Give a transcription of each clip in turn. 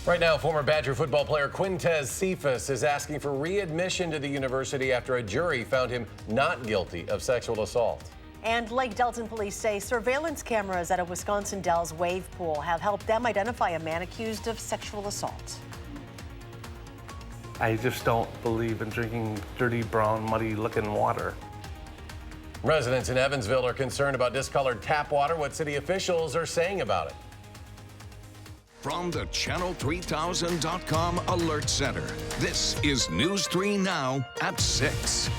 Right now, former Badger football player Quintez Cephas is asking for readmission to the university after a jury found him not guilty of sexual assault. And Lake Delton police say surveillance cameras at a Wisconsin Dells wave pool have helped them identify a man accused of sexual assault. I just don't believe in drinking dirty, brown, muddy-looking water. Residents in Evansville are concerned about discolored tap water. What city officials are saying about it. From the Channel3000.com Alert Center, this is News 3 Now at 6.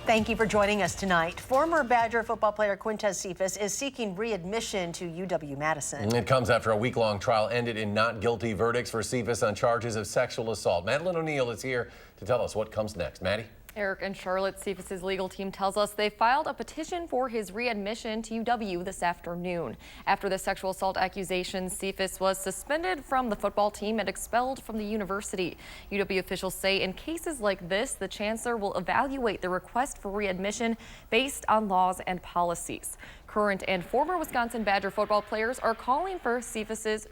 Thank you for joining us tonight. Former Badger football player Quintez Cephas is seeking readmission to UW-Madison. It comes after a week-long trial ended in not guilty verdicts for Cephas on charges of sexual assault. Madeline O'Neill is here to tell us what comes next. Maddie? Eric and Charlotte, Cephas' legal team tells us they filed a petition for his readmission to UW this afternoon. After the sexual assault accusations, Cephas was suspended from the football team and expelled from the university. UW officials say in cases like this, the chancellor will evaluate the request for readmission based on laws and policies. Current and former Wisconsin Badger football players are calling for Cephas's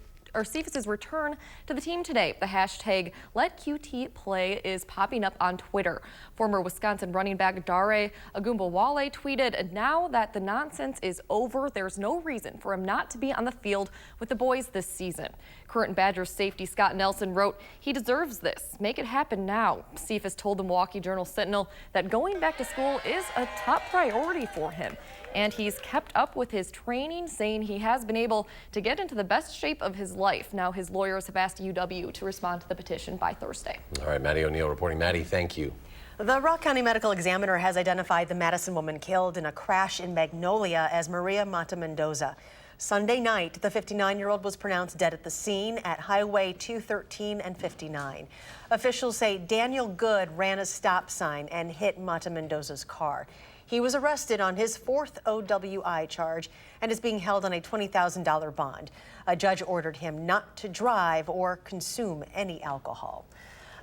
return to the team today. The hashtag #LetQTPlay is popping up on Twitter. Former Wisconsin running back Dare Agumbawale tweeted, "Now that the nonsense is over, there's no reason for him not to be on the field with the boys this season." Current Badgers safety Scott Nelson wrote, "He deserves this. Make it happen now." Cephas told the Milwaukee Journal-Sentinel that going back to school is a top priority for him. And he's kept up with his training, saying he has been able to get into the best shape of his life. Now his lawyers have asked UW to respond to the petition by Thursday. All right, Maddie O'Neill reporting. Maddie, thank you. The Rock County Medical Examiner has identified the Madison woman killed in a crash in Magnolia as Maria Mata Mendoza. Sunday night, the 59-year-old was pronounced dead at the scene at Highway 213 and 59. Officials say Daniel Good ran a stop sign and hit Mata Mendoza's car. He was arrested on his 4th OWI charge and is being held on a $20,000 bond. A judge ordered him not to drive or consume any alcohol.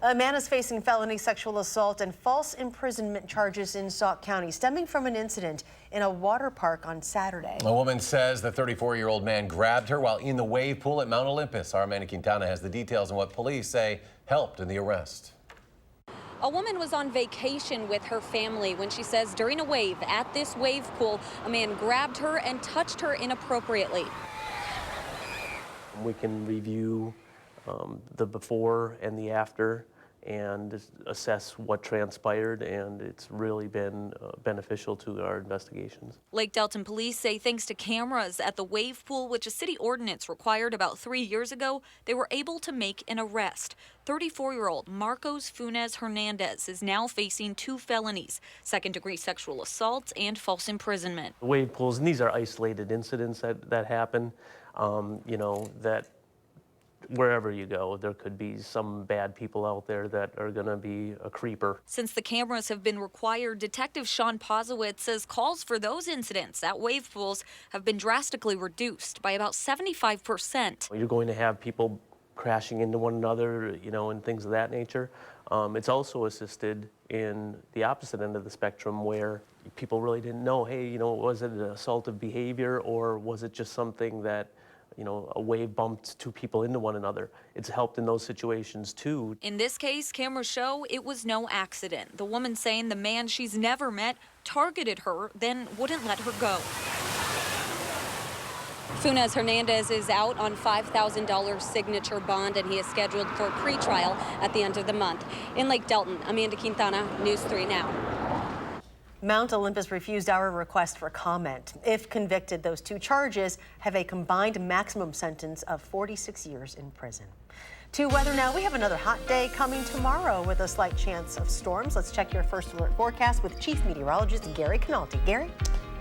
A man is facing felony sexual assault and false imprisonment charges in Sauk County stemming from an incident in a water park on Saturday. A woman says the 34-year-old man grabbed her while in the wave pool at Mount Olympus. Our Amanda Quintana has the details on what police say helped in the arrest. A woman was on vacation with her family when she says during a wave at this wave pool, a man grabbed her and touched her inappropriately. We can review the before and the after and assess what transpired, and it's really been beneficial to our investigations. Lake Delton police say thanks to cameras at the wave pool, which a city ordinance required about 3 years ago, they were able to make an arrest. 34-year-old Marcos Funes Hernandez is now facing 2 felonies, second-degree sexual assault and false imprisonment. The wave pools, and these are isolated incidents that happen, that wherever you go, there could be some bad people out there that are going to be a creeper. Since the cameras have been required, Detective Sean Pozowitz says calls for those incidents at wave pools have been drastically reduced by about 75%. You're going to have people crashing into one another, and things of that nature. It's also assisted in the opposite end of the spectrum where people really didn't know, hey, was it an assaultive behavior or was it just something that a wave bumped 2 people into one another. It's helped in those situations too. In this case, cameras show it was no accident. The woman saying the man she's never met targeted her, then wouldn't let her go. Funes Hernandez is out on $5,000 signature bond, and he is scheduled for pretrial at the end of the month. In Lake Delton, Amanda Quintana, News 3 Now. Mount Olympus refused our request for comment. If convicted, those 2 charges have a combined maximum sentence of 46 years in prison. To weather now, we have another hot day coming tomorrow with a slight chance of storms. Let's check your first alert forecast with Chief Meteorologist Gary Canalti. Gary?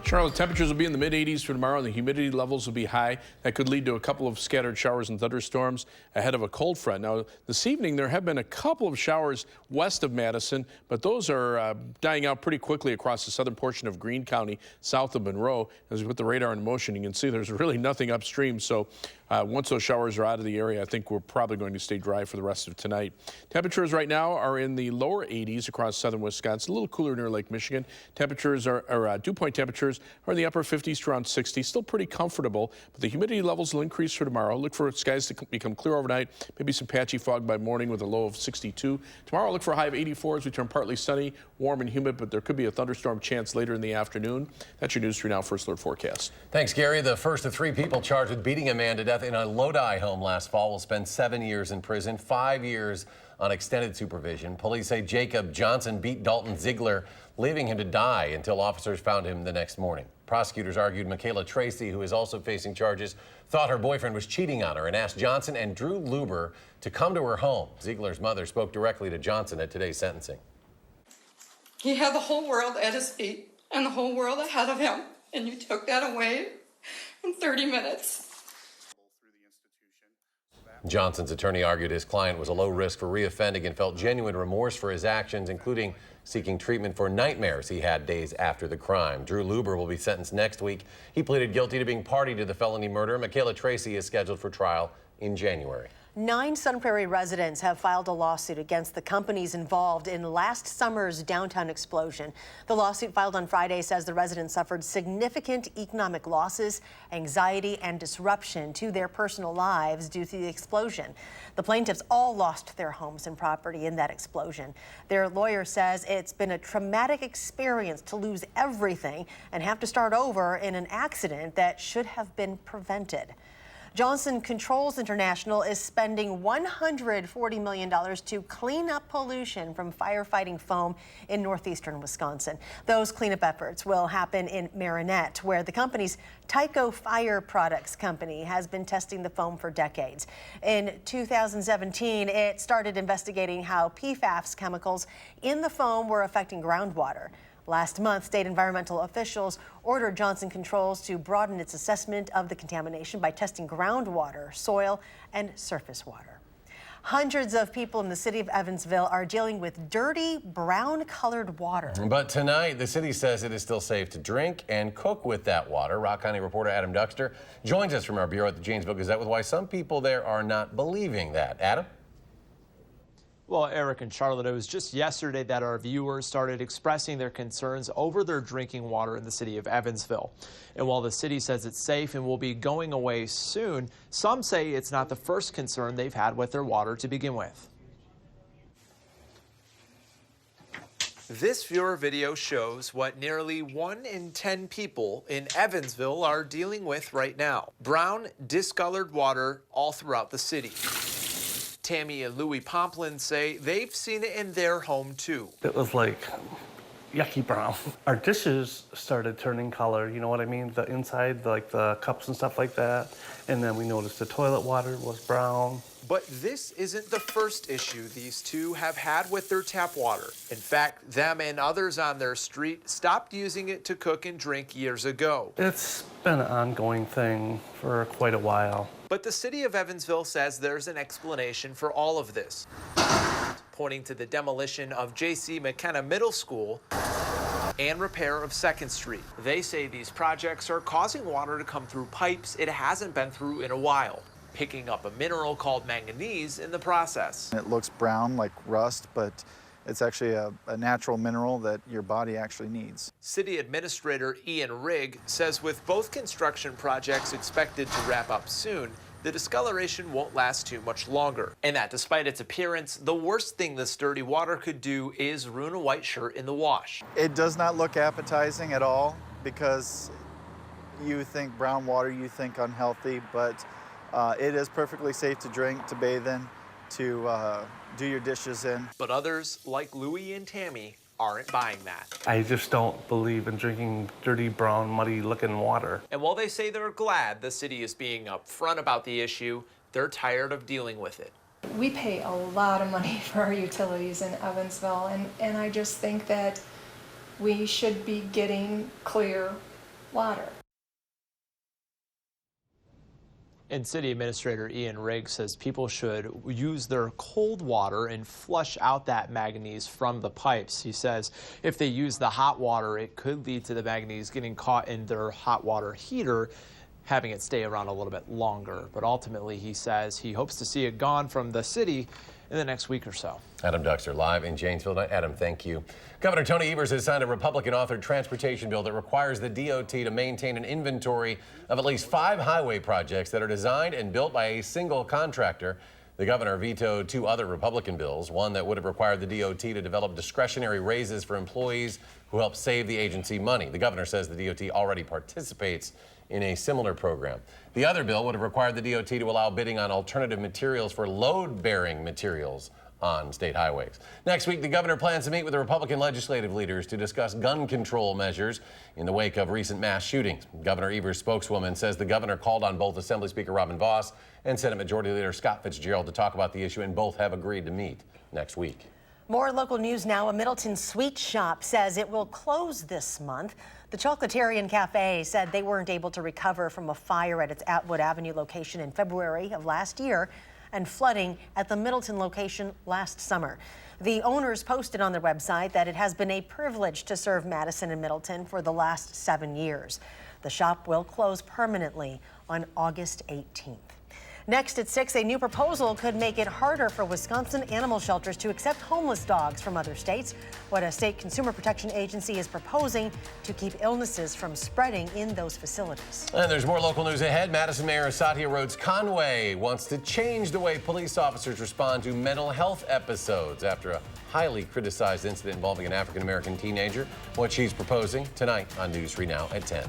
Charlotte, temperatures will be in the mid-80s for tomorrow, and the humidity levels will be high. That could lead to a couple of scattered showers and thunderstorms ahead of a cold front. Now, this evening, there have been a couple of showers west of Madison, but those are dying out pretty quickly across the southern portion of Greene County, south of Monroe. As we put the radar in motion, you can see there's really nothing upstream. So Once those showers are out of the area, I think we're probably going to stay dry for the rest of tonight. Temperatures right now are in the lower 80s across southern Wisconsin, a little cooler near Lake Michigan. Temperatures dew point temperatures are in the upper 50s to around 60, still pretty comfortable, but the humidity levels will increase for tomorrow. Look for skies to become clear overnight, maybe some patchy fog by morning with a low of 62. Tomorrow, look for a high of 84 as we turn partly sunny, warm and humid, but there could be a thunderstorm chance later in the afternoon. That's your News 3 Now First Alert forecast. Thanks, Gary. The first of 3 people charged with beating a man to death in a Lodi home last fall will spend 7 years in prison, 5 years on extended supervision. Police say Jacob Johnson beat Dalton Ziegler, leaving him to die until officers found him the next morning. Prosecutors argued Michaela Tracy, who is also facing charges, thought her boyfriend was cheating on her and asked Johnson and Drew Luber to come to her home. Ziegler's mother spoke directly to Johnson at today's sentencing. He had the whole world at his feet and the whole world ahead of him, and you took that away in 30 minutes. Johnson's attorney argued his client was a low risk for reoffending and felt genuine remorse for his actions, including seeking treatment for nightmares he had days after the crime. Drew Luber will be sentenced next week. He pleaded guilty to being party to the felony murder. Michaela Tracy is scheduled for trial in January. 9 Sun Prairie residents have filed a lawsuit against the companies involved in last summer's downtown explosion. The lawsuit filed on Friday says the residents suffered significant economic losses, anxiety, and disruption to their personal lives due to the explosion. The plaintiffs all lost their homes and property in that explosion. Their lawyer says it's been a traumatic experience to lose everything and have to start over in an accident that should have been prevented. Johnson Controls International is spending $140 million to clean up pollution from firefighting foam in northeastern Wisconsin. Those cleanup efforts will happen in Marinette, where the company's Tyco Fire Products company has been testing the foam for decades. In 2017, it started investigating how PFAS chemicals in the foam were affecting groundwater. Last month, state environmental officials ordered Johnson Controls to broaden its assessment of the contamination by testing groundwater, soil, and surface water. Hundreds of people in the city of Evansville are dealing with dirty, brown-colored water. But tonight, the city says it is still safe to drink and cook with that water. Rock County reporter Adam Duxter joins us from our bureau at the Janesville Gazette with why some people there are not believing that. Adam? Well, Eric and Charlotte, it was just yesterday that our viewers started expressing their concerns over their drinking water in the city of Evansville. And while the city says it's safe and will be going away soon, some say it's not the first concern they've had with their water to begin with. This viewer video shows what nearly 1 in 10 people in Evansville are dealing with right now. Brown, discolored water all throughout the city. Tammy and Louie Pomplin say they've seen it in their home too. It was like yucky brown. Our dishes started turning color, you know what I mean? The inside, like the cups and stuff like that. And then we noticed the toilet water was brown. But this isn't the first issue these two have had with their tap water. In fact, them and others on their street stopped using it to cook and drink years ago. It's been an ongoing thing for quite a while. But the city of Evansville says there's an explanation for all of this, pointing to the demolition of J.C. McKenna Middle School and repair of 2nd Street. They say these projects are causing water to come through pipes it hasn't been through in a while, picking up a mineral called manganese in the process. It looks brown like rust, but it's actually a natural mineral that your body actually needs. City Administrator Ian Rigg says with both construction projects expected to wrap up soon, the discoloration won't last too much longer. And that despite its appearance, the worst thing this dirty water could do is ruin a white shirt in the wash. It does not look appetizing at all because you think brown water, you think unhealthy, but it is perfectly safe to drink, to bathe in, to do your dishes in. But others, like Louie and Tammy, aren't buying that. I just don't believe in drinking dirty, brown, muddy-looking water. And while they say they're glad the city is being upfront about the issue, they're tired of dealing with it. We pay a lot of money for our utilities in Evansville, and I just think that we should be getting clear water. And City Administrator Ian Rigg says people should use their cold water and flush out that manganese from the pipes. He says if they use the hot water, it could lead to the manganese getting caught in their hot water heater, having it stay around a little bit longer. But ultimately, he says he hopes to see it gone from the city in the next week or so. Adam Duxter live in Janesville. Adam, thank you. Governor Tony Evers has signed a Republican-authored transportation bill that requires the DOT to maintain an inventory of at least 5 highway projects that are designed and built by a single contractor. The governor vetoed 2 other Republican bills, one that would have required the DOT to develop discretionary raises for employees who help save the agency money. The governor says the DOT already participates in a similar program. The other bill would have required the DOT to allow bidding on alternative materials for load-bearing materials on state highways. Next week, the governor plans to meet with the Republican legislative leaders to discuss gun control measures in the wake of recent mass shootings. Governor Evers' spokeswoman says the governor called on both Assembly Speaker Robin Vos and Senate Majority Leader Scott Fitzgerald to talk about the issue, and both have agreed to meet next week. More local news now. A Middleton sweet shop says it will close this month. The Chocolatarian Cafe said they weren't able to recover from a fire at its Atwood Avenue location in February of last year and flooding at the Middleton location last summer. The owners posted on their website that it has been a privilege to serve Madison and Middleton for the last 7 years. The shop will close permanently on August 18th. Next at 6, a new proposal could make it harder for Wisconsin animal shelters to accept homeless dogs from other states. What a state consumer protection agency is proposing to keep illnesses from spreading in those facilities. And there's more local news ahead. Madison Mayor Satya Rhodes Conway wants to change the way police officers respond to mental health episodes after a highly criticized incident involving an African-American teenager. What she's proposing tonight on News 3 Now at 10.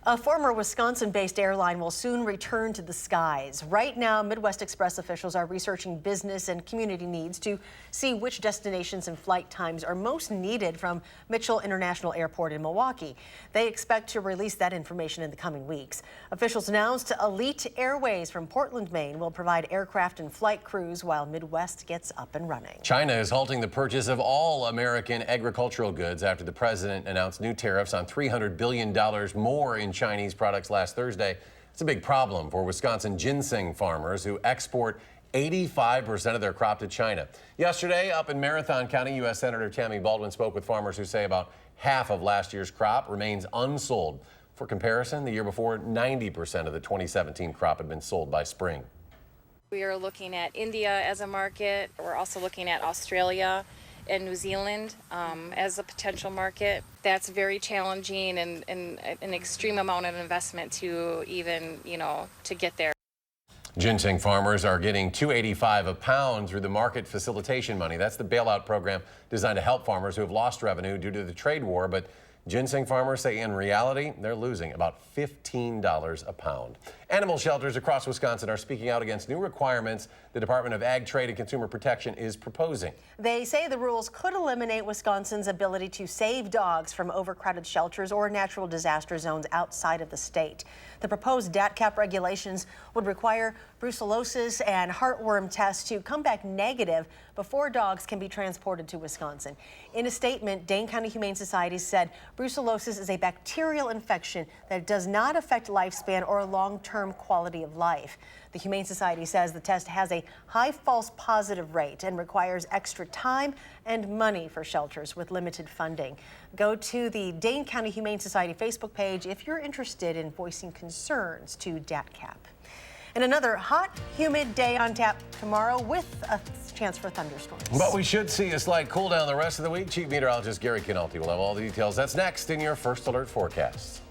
A former Wisconsin-based airline will soon return to the skies. Right now, Midwest Express officials are researching business and community needs to see which destinations and flight times are most needed from Mitchell International Airport in Milwaukee. They expect to release that information in the coming weeks. Officials announced Elite Airways from Portland, Maine will provide aircraft and flight crews while Midwest gets up and running. China is halting the purchase of all American agricultural goods after the president announced new tariffs on $300 billion more in Chinese products last Thursday. It's a big problem for Wisconsin ginseng farmers who export 85% of their crop to China. Yesterday, up in Marathon County, U.S. Senator Tammy Baldwin spoke with farmers who say about half of last year's crop remains unsold. For comparison, the year before, 90% of the 2017 crop had been sold by spring. We are looking at India as a market. We're also looking at Australia and New Zealand as a potential market. That's very challenging and an extreme amount of investment to even, to get there. Ginseng farmers are getting $2.85 a pound through the market facilitation money. That's the bailout program designed to help farmers who have lost revenue due to the trade war. But ginseng farmers say in reality, they're losing about $15 a pound. Animal shelters across Wisconsin are speaking out against new requirements the Department of Ag, Trade, and Consumer Protection is proposing. They say the rules could eliminate Wisconsin's ability to save dogs from overcrowded shelters or natural disaster zones outside of the state. The proposed DAT cap regulations would require brucellosis and heartworm tests to come back negative before dogs can be transported to Wisconsin. In a statement, Dane County Humane Society said brucellosis is a bacterial infection that does not affect lifespan or long-term quality of life. The Humane Society says the test has a high false positive rate and requires extra time and money for shelters with limited funding. Go to the Dane County Humane Society Facebook page if you're interested in voicing concerns to DAT cap. And another hot, humid day on tap tomorrow with a chance for thunderstorms. But we should see a slight cool down the rest of the week. Chief Meteorologist Gary Canalti will have all the details. That's next in your First Alert forecast.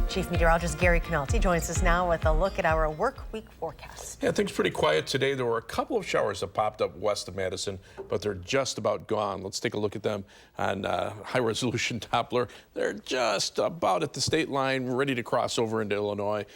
Chief Meteorologist Gary Canalti joins us now with a look at our work week forecast. Yeah, things pretty quiet today. There were a couple of showers that popped up west of Madison, but they're just about gone. Let's take a look at them on high-resolution Doppler. They're just about at the state line, ready to cross over into Illinois.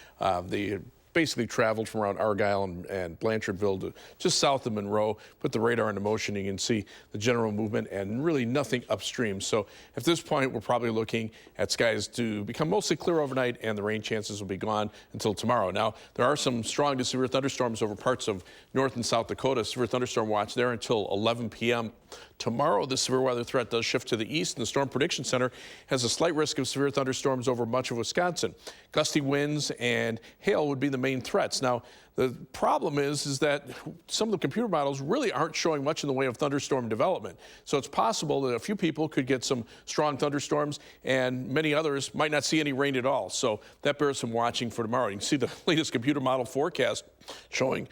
They basically traveled from around Argyle and Blanchardville to just south of Monroe. Put the radar into motion, and you can see the general movement and really nothing upstream. So at this point, we're probably looking at skies to become mostly clear overnight, and the rain chances will be gone until tomorrow. Now, there are some strong to severe thunderstorms over parts of North and South Dakota. Severe thunderstorm watch there until 11 p.m. Tomorrow, the severe weather threat does shift to the east, and the Storm Prediction Center has a slight risk of severe thunderstorms over much of Wisconsin. Gusty winds and hail would be the main threats. Now, the problem is that some of the computer models really aren't showing much in the way of thunderstorm development. So it's possible that a few people could get some strong thunderstorms, and many others might not see any rain at all. So that bears some watching for tomorrow. You can see the latest computer model forecast showing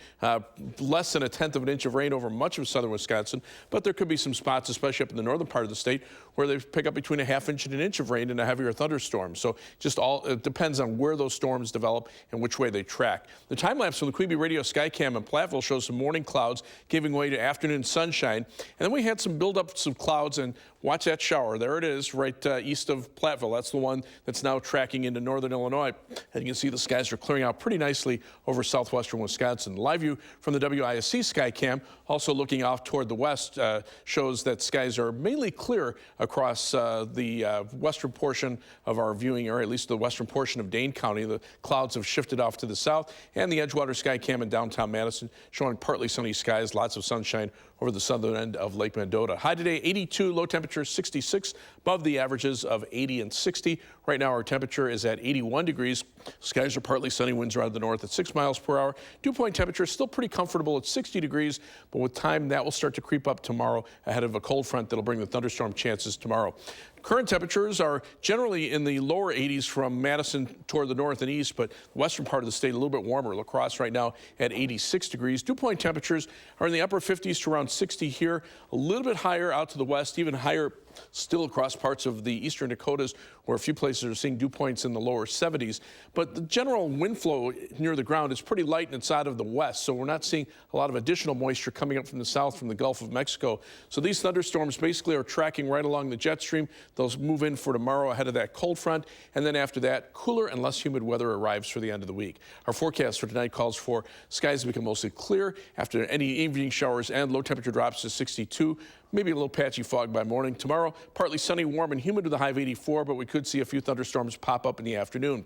less than 1/10 of an inch of rain over much of southern Wisconsin, but there could be some spots, especially up in the northern part of the state, where they pick up between 1/2 inch and 1 inch of rain and a heavier thunderstorm. So it depends on where those storms develop and which way they track. The time lapse from the Quebe Radio Skycam in Platteville shows some morning clouds giving way to afternoon sunshine, and then we had some buildups of clouds, and watch that shower. There it is, right east of Platteville. That's the one that's now tracking into northern Illinois. And you can see the skies are clearing out pretty nicely over southwestern Wisconsin. Live view from the WISC Skycam, also looking off toward the west, shows that skies are mainly clear across the western portion of our viewing area, at least the western portion of Dane County. The clouds have shifted off to the south, and the Edgewater Skycam in downtown Madison showing partly sunny skies, lots of sunshine over the southern end of Lake Mendota. High today, 82, low temperature 66, above the averages of 80 and 60. Right now our temperature is at 81 degrees. Skies are partly sunny, winds are out of the north at 6 miles per hour. Dew point temperature is still pretty comfortable at 60 degrees, but with time that will start to creep up tomorrow ahead of a cold front that'll bring the thunderstorm chances tomorrow. Current temperatures are generally in the lower 80s from Madison toward the north and east, but the western part of the state a little bit warmer. La Crosse right now at 86 degrees. Dew point temperatures are in the upper 50s to around 60 here, a little bit higher out to the west, even higher still across parts of the eastern Dakotas, where a few places are seeing dew points in the lower 70s. But the general wind flow near the ground is pretty light and it's out of the west, so we're not seeing a lot of additional moisture coming up from the south from the Gulf of Mexico. So these thunderstorms basically are tracking right along the jet stream. They'll move in for tomorrow ahead of that cold front, and then after that, cooler and less humid weather arrives for the end of the week. Our forecast for tonight calls for skies to become mostly clear after any evening showers and low temperature drops to 62. Maybe a little patchy fog by morning. Tomorrow, partly sunny, warm, and humid with a high of 84, but we could see a few thunderstorms pop up in the afternoon.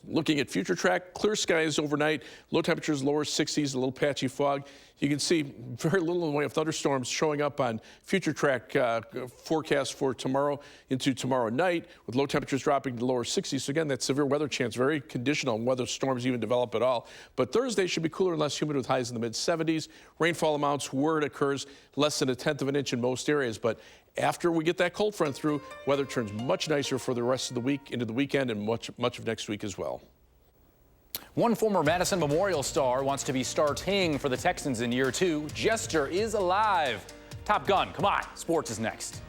Looking at future track, clear skies overnight, low temperatures, lower 60s, a little patchy fog. You can see very little in the way of thunderstorms showing up on future track forecast for tomorrow into tomorrow night, with low temperatures dropping to lower 60s. So again, that severe weather chance, very conditional on whether storms even develop at all. But Thursday should be cooler and less humid with highs in the mid 70s. Rainfall amounts where it occurs less than 1/10 of an inch in most areas. But after we get that cold front through, weather turns much nicer for the rest of the week into the weekend and much of next week as well. One former Madison Memorial star wants to be starting for the Texans in year 2. Jester is alive. Top Gun, come on. Sports is next.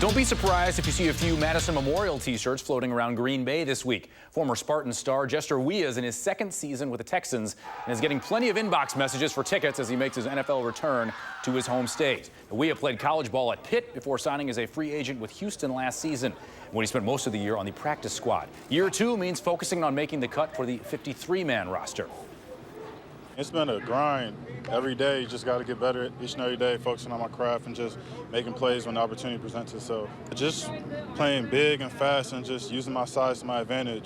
Don't be surprised if you see a few Madison Memorial t-shirts floating around Green Bay this week. Former Spartan star Jester Weah is in his second season with the Texans and is getting plenty of inbox messages for tickets as he makes his NFL return to his home state. Weah played college ball at Pitt before signing as a free agent with Houston last season, when he spent most of the year on the practice squad. Year 2 means focusing on making the cut for the 53-man roster. It's been a grind every day. You just got to get better each and every day, focusing on my craft and just making plays when the opportunity presents itself. Just playing big and fast and just using my size to my advantage.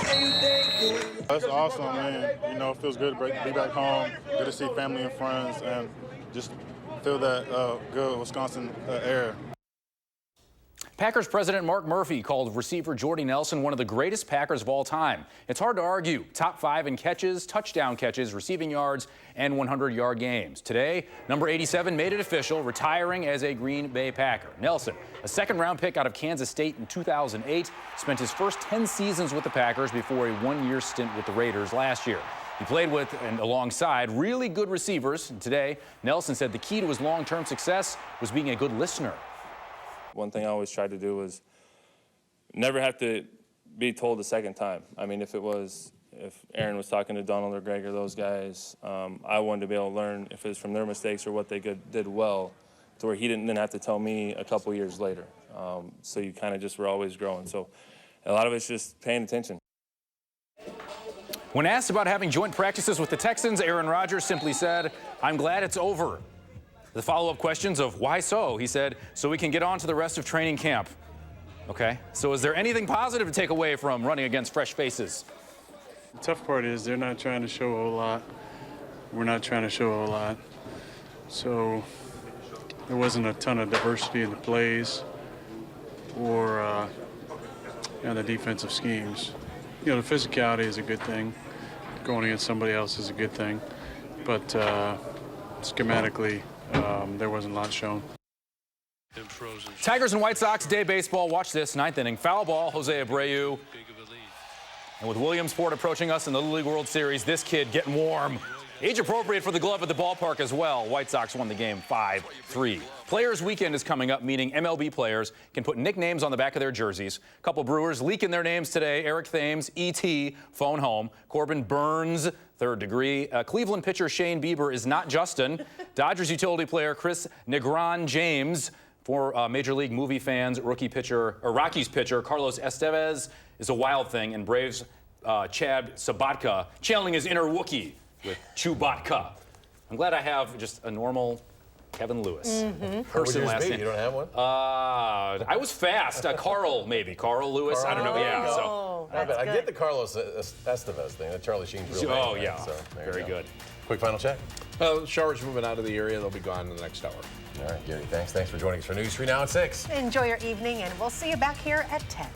That's awesome, man. You know, it feels good to be back home, good to see family and friends, and just feel that good Wisconsin air. Packers president Mark Murphy called receiver Jordy Nelson one of the greatest Packers of all time. It's hard to argue. Top 5 in catches, touchdown catches, receiving yards, and 100-yard games. Today, number 87 made it official, retiring as a Green Bay Packer. Nelson, a second-round pick out of Kansas State in 2008, spent his first 10 seasons with the Packers before a one-year stint with the Raiders last year. He played with and alongside really good receivers. And today, Nelson said the key to his long-term success was being a good listener. One thing I always tried to do was never have to be told a second time. I mean, if Aaron was talking to Donald or Greg or those guys, I wanted to be able to learn if it was from their mistakes or what they did well, to where he didn't then have to tell me a couple years later. So you kind of just were always growing. So a lot of it's just paying attention. When asked about having joint practices with the Texans, Aaron Rodgers simply said, "I'm glad it's over." The follow-up questions of why so, he said, "So we can get on to the rest of training camp." Okay, so is there anything positive to take away from running against fresh faces? The tough part is they're not trying to show a whole lot. We're not trying to show a whole lot. So there wasn't a ton of diversity in the plays or the defensive schemes. You know, the physicality is a good thing. Going against somebody else is a good thing. But schematically, there wasn't a lot shown. Tigers and White Sox day baseball. Watch this, 9th inning. Foul ball, Jose Abreu. And with Williamsport approaching us in the Little League World Series, this kid getting warm. Age appropriate for the glove at the ballpark as well. White Sox won the game 5-3. Players Weekend is coming up, meaning MLB players can put nicknames on the back of their jerseys. A couple Brewers leaking their names today. Eric Thames, E.T., phone home. Corbin Burns, third degree. Cleveland pitcher Shane Bieber is not Justin. Dodgers utility player Chris Negron James. For Major League movie fans, Rockies pitcher Carlos Estevez is a wild thing, and Braves Chad Sabatka channeling his inner Wookiee with Chewbacca. I'm glad I have just a normal Kevin Lewis person last name. You don't have one? I was fast. Carl, maybe. Carl Lewis. I don't know. Yeah. So. I get the Carlos Estevez thing. That Charlie Sheen's real name. Oh, yeah. So, very good. Quick final check. Showers moving out of the area. They'll be gone in the next hour. All right, Gary, thanks. Thanks for joining us for News 3 Now at 6. Enjoy your evening, and we'll see you back here at 10.